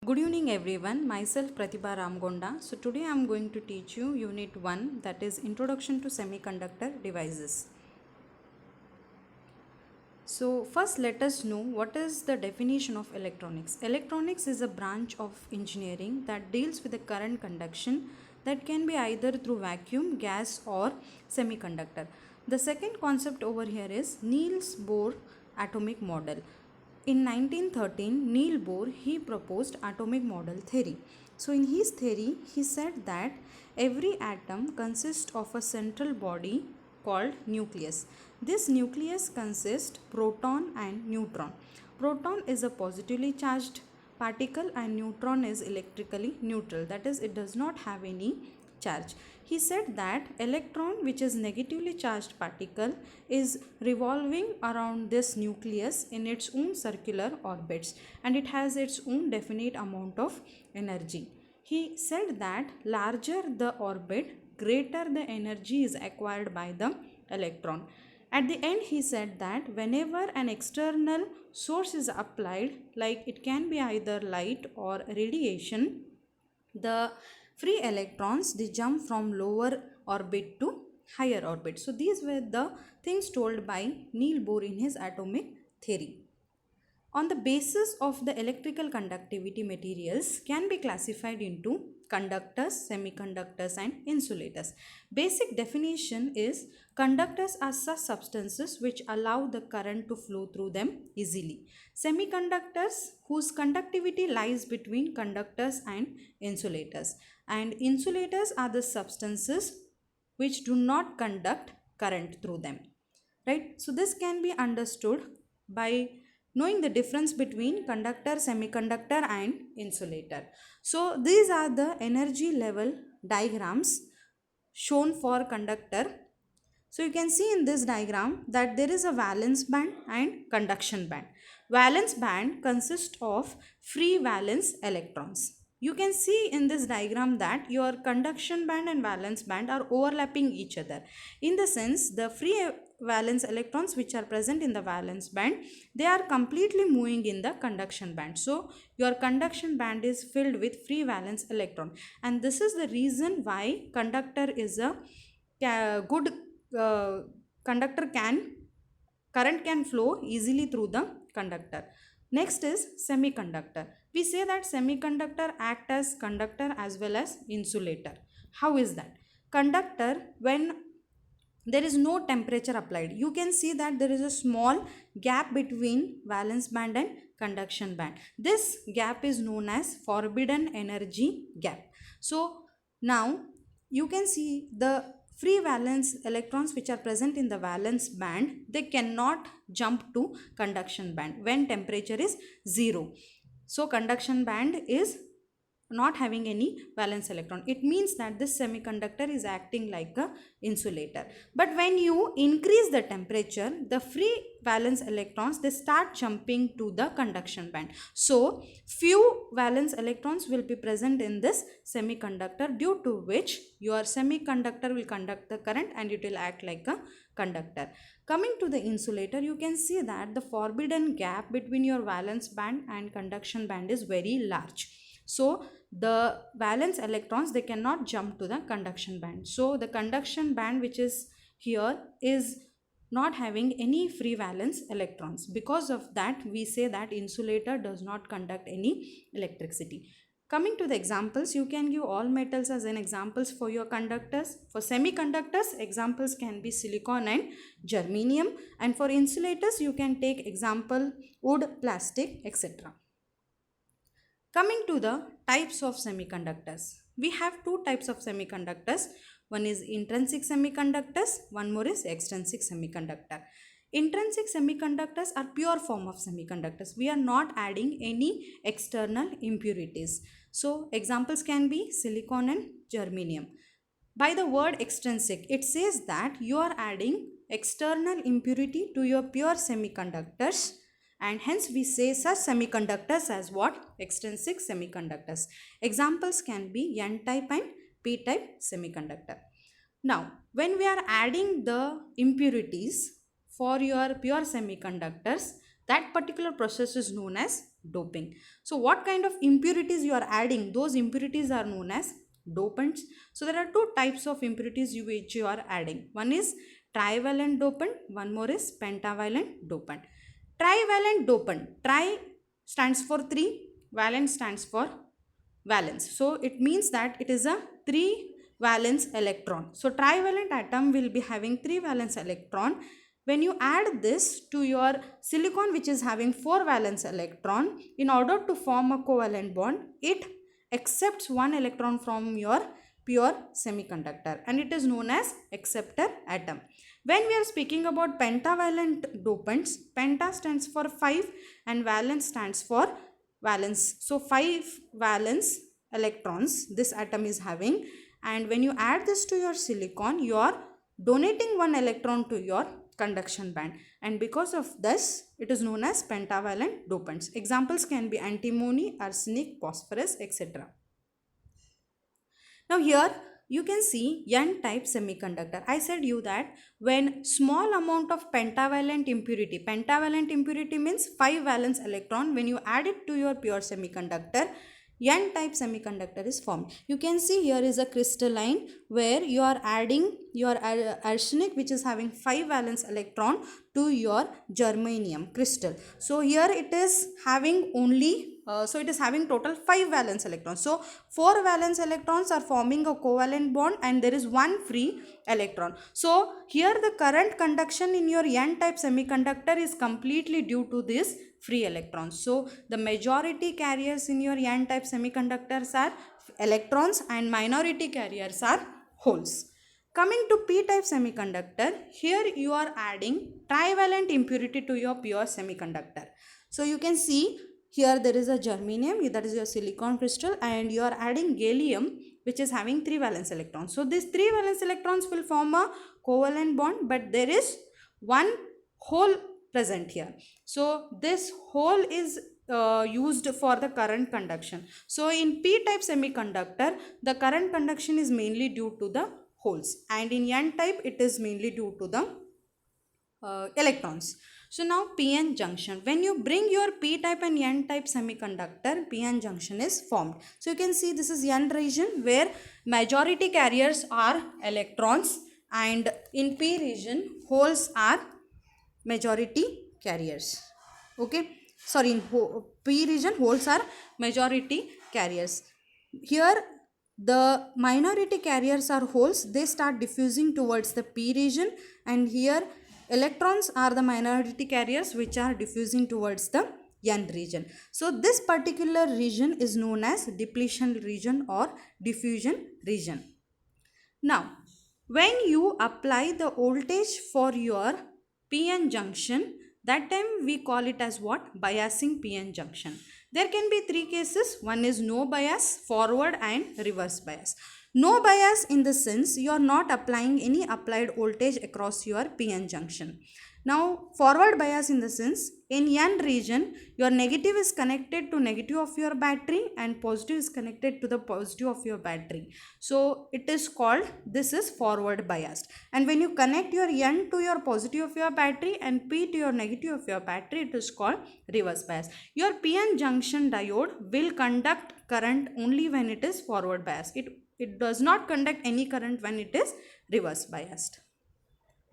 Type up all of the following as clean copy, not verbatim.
Good evening everyone, myself Pratibha Ramgonda. So today I am going to teach you Unit 1, that is Introduction to Semiconductor Devices. So first let us know what is the definition of electronics. Electronics is a branch of engineering that deals with the current conduction that can be either through vacuum, gas or semiconductor. The second concept over here is Niels Bohr atomic model. In 1913, Niels Bohr he proposed atomic model theory. So in his theory, he said that every atom consists of a central body called nucleus. This nucleus consists proton and neutron. Proton is a positively charged particle and neutron is electrically neutral, that is it does not have any charge. He said that electron, which is negatively charged particle, is revolving around this nucleus in its own circular orbits and it has its own definite amount of energy. He said that larger the orbit, greater the energy is acquired by the electron. At the end, he said that whenever an external source is applied, like it can be either light or radiation, the free electrons they jump from lower orbit to higher orbit. So these were the things told by Niels Bohr in his atomic theory. On the basis of the electrical conductivity, materials can be classified into conductors, semiconductors and insulators. Basic definition is conductors are such substances which allow the current to flow through them easily. Semiconductors whose conductivity lies between conductors and insulators. And insulators are the substances which do not conduct current through them. Right? So this can be understood by knowing the difference between conductor, semiconductor and insulator. So these are the energy level diagrams shown for conductor. So you can see in this diagram that there is a valence band and conduction band. Valence band consists of free valence electrons. You can see in this diagram that your conduction band and valence band are overlapping each other. In the sense, the free valence electrons which are present in the valence band, they are completely moving in the conduction band. So your conduction band is filled with free valence electron, and this is the reason why conductor is a good conductor. Current can flow easily through the conductor. Next is semiconductor. We say that semiconductor act as conductor as well as insulator. How is that? Conductor, when there is no temperature applied, you can see that there is a small gap between valence band and conduction band. This gap is known as forbidden energy gap. So now you can see the free valence electrons which are present in the valence band, they cannot jump to conduction band when temperature is 0. So conduction band is not having any valence electron. It means that this semiconductor is acting like a insulator. But when you increase the temperature, the free valence electrons they start jumping to the conduction band. So few valence electrons will be present in this semiconductor, due to which your semiconductor will conduct the current and it will act like a conductor. Coming to the insulator, you can see that the forbidden gap between your valence band and conduction band is very large. So the valence electrons they cannot jump to the conduction band. So the conduction band which is here is not having any free valence electrons. Because of that, we say that insulator does not conduct any electricity. Coming to the examples, you can give all metals as an examples for your conductors. For semiconductors, examples can be silicon and germanium, and for insulators you can take example wood, plastic, etc. Coming to the types of semiconductors, we have two types of semiconductors. One is intrinsic semiconductors, one more is extrinsic semiconductor. Intrinsic semiconductors are pure form of semiconductors. We are not adding any external impurities. So examples can be silicon and germanium. By the word extrinsic, it says that you are adding external impurity to your pure semiconductors, and hence we say such semiconductors as what? Extrinsic semiconductors. Examples can be n-type and p-type semiconductor. Now when we are adding the impurities for your pure semiconductors, that particular process is known as doping. So what kind of impurities you are adding, those impurities are known as dopants. So there are two types of impurities which you are adding. One is trivalent dopant, one more is pentavalent dopant. Trivalent dopant, tri stands for 3, valent stands for valence. So it means that it is a 3 valence electron. So trivalent atom will be having 3 valence electron. When you add this to your silicon which is having 4 valence electron, in order to form a covalent bond, it accepts 1 electron from your pure semiconductor, and it is known as acceptor atom. When we are speaking about pentavalent dopants, penta stands for 5 and valence stands for valence. So 5 valence electrons this atom is having, and when you add this to your silicon, you are donating 1 electron to your conduction band, and because of this it is known as pentavalent dopants. Examples can be antimony, arsenic, phosphorus, etc. Now here you can see n-type semiconductor. I said you that when small amount of pentavalent impurity means 5 valence electron, when you add it to your pure semiconductor, n-type semiconductor is formed. You can see here is a crystalline where you are adding your arsenic which is having 5 valence electron to your germanium crystal. So here it is having only so it is having total 5 valence electrons. So 4 valence electrons are forming a covalent bond and there is 1 free electron. So here the current conduction in your n-type semiconductor is completely due to this free electrons. So the majority carriers in your n-type semiconductors are electrons and minority carriers are holes. Coming to p-type semiconductor, here you are adding trivalent impurity to your pure semiconductor. So you can see here there is a germanium, that is your silicon crystal, and you are adding gallium which is having 3 valence electrons. So these 3 valence electrons will form a covalent bond, but there is one hole present here. So this hole is used for the current conduction. So in p-type semiconductor, the current conduction is mainly due to the holes, and in n-type it is mainly due to the electrons. So now p-n junction. When you bring your p-type and n-type semiconductor, p-n junction is formed. So you can see this is n region where majority carriers are electrons, and in p region holes are majority carriers. Okay, sorry, in p region holes are majority carriers. Here the minority carriers are holes, they start diffusing towards the p region, and here electrons are the minority carriers which are diffusing towards the n region. So this particular region is known as depletion region or diffusion region. Now when you apply the voltage for your p-n junction, that time we call it as what? Biasing p-n junction. There can be 3 cases. One is no bias, forward and reverse bias. No bias in the sense you are not applying any applied voltage across your p-n junction. Now forward bias in the sense in n region your negative is connected to negative of your battery and positive is connected to the positive of your battery. So it is called, this is forward biased. And when you connect your n to your positive of your battery and p to your negative of your battery, it is called reverse bias. Your p-n junction diode will conduct current only when it is forward biased. It does not conduct any current when it is reverse biased.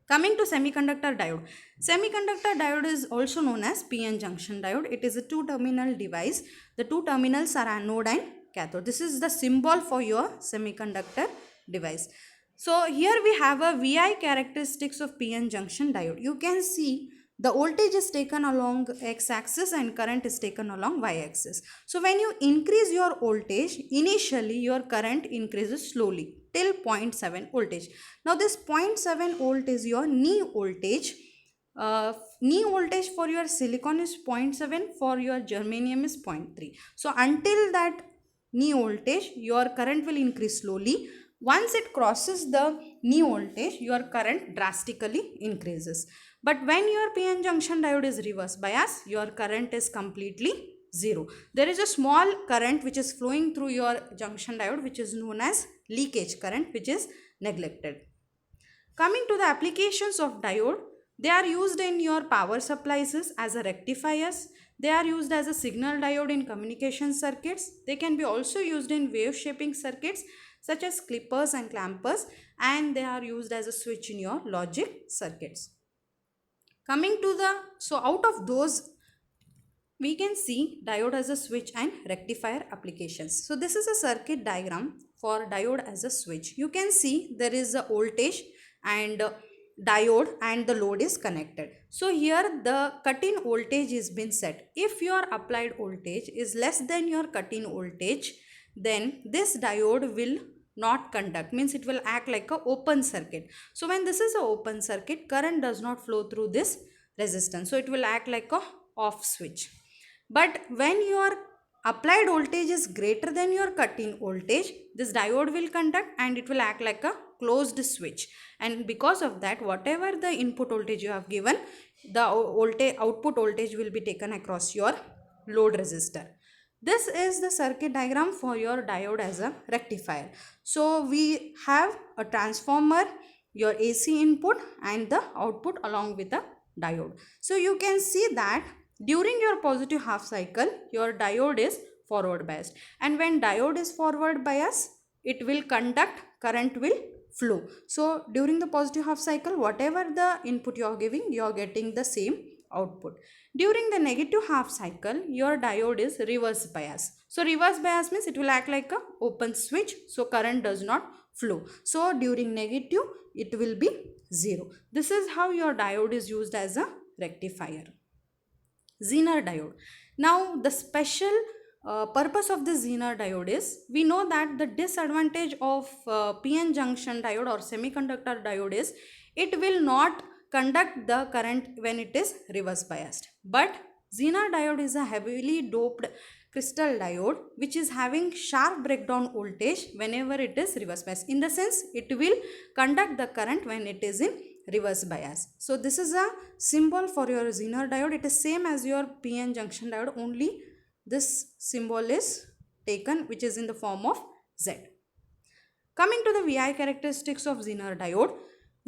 Coming to semiconductor diode. Semiconductor diode is also known as p-n junction diode. It is a 2-terminal device. The 2 terminals are anode and cathode. This is the symbol for your semiconductor device. So here we have a VI characteristics of p-n junction diode. You can see the voltage is taken along x-axis and current is taken along y-axis. So when you increase your voltage, initially your current increases slowly till 0.7 voltage. Now this 0.7 volt is your knee voltage. Knee voltage for your silicon is 0.7, for your germanium is 0.3. So until that knee voltage, your current will increase slowly. Once it crosses the knee voltage, your current drastically increases. But when your p-n junction diode is reverse bias, your current is completely zero. There is a small current which is flowing through your junction diode which is known as leakage current, which is neglected. Coming to the applications of diode, they are used in your power supplies as a rectifiers. They are used as a signal diode in communication circuits. They can be also used in wave shaping circuits such as clippers and clampers, and they are used as a switch in your logic circuits. Coming to the, so out of those we can see diode as a switch and rectifier applications. So this is a circuit diagram for diode as a switch. You can see there is a voltage and diode and the load is connected. So here the cut-in voltage is been set. If your applied voltage is less than your cut-in voltage, then this diode will not conduct, means it will act like a open circuit. So when this is a open circuit, current does not flow through this resistance, so it will act like a off switch. But when your applied voltage is greater than your cut-in voltage, this diode will conduct and it will act like a closed switch. And because of that, whatever the input voltage you have given, the output voltage will be taken across your load resistor. This is the circuit diagram for your diode as a rectifier. So we have a transformer, your AC input and the output along with the diode. So you can see that during your positive half cycle, your diode is forward biased, and when diode is forward biased, it will conduct, current will flow. So during the positive half cycle, whatever the input you are giving, you are getting the same output. During the negative half cycle, your diode is reverse bias. So reverse bias means it will act like a open switch, so current does not flow. So during negative, it will be 0. This is how your diode is used as a rectifier. Zener diode. Now the special purpose of the Zener diode is, we know that the disadvantage of PN junction diode or semiconductor diode is it will not conduct the current when it is reverse biased. But Zener diode is a heavily doped crystal diode which is having sharp breakdown voltage whenever it is reverse biased. In the sense, it will conduct the current when it is in reverse bias. So this is a symbol for your Zener diode. It is same as your PN junction diode, only this symbol is taken which is in the form of Z. Coming to the VI characteristics of Zener diode.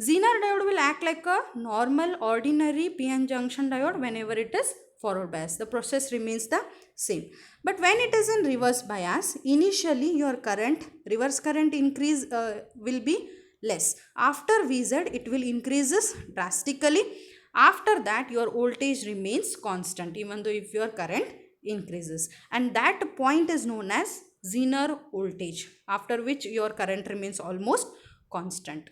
Zener diode will act like a normal ordinary PN junction diode whenever it is forward bias. The process remains the same. But when it is in reverse bias, initially your current, reverse current increase will be less. After Vz, it will increases drastically. After that, your voltage remains constant even though if your current increases, and that point is known as Zener voltage, after which your current remains almost constant.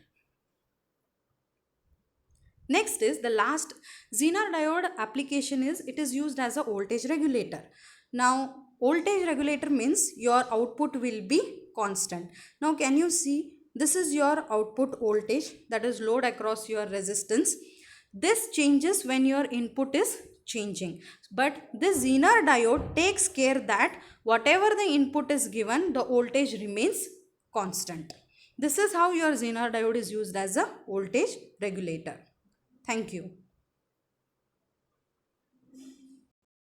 Next is the last Zener diode application is, it is used as a voltage regulator. Now voltage regulator means your output will be constant. Now can you see, this is your output voltage, that is load across your resistance. This changes when your input is changing, but this Zener diode takes care that whatever the input is given, the voltage remains constant. This is how your Zener diode is used as a voltage regulator. Thank you.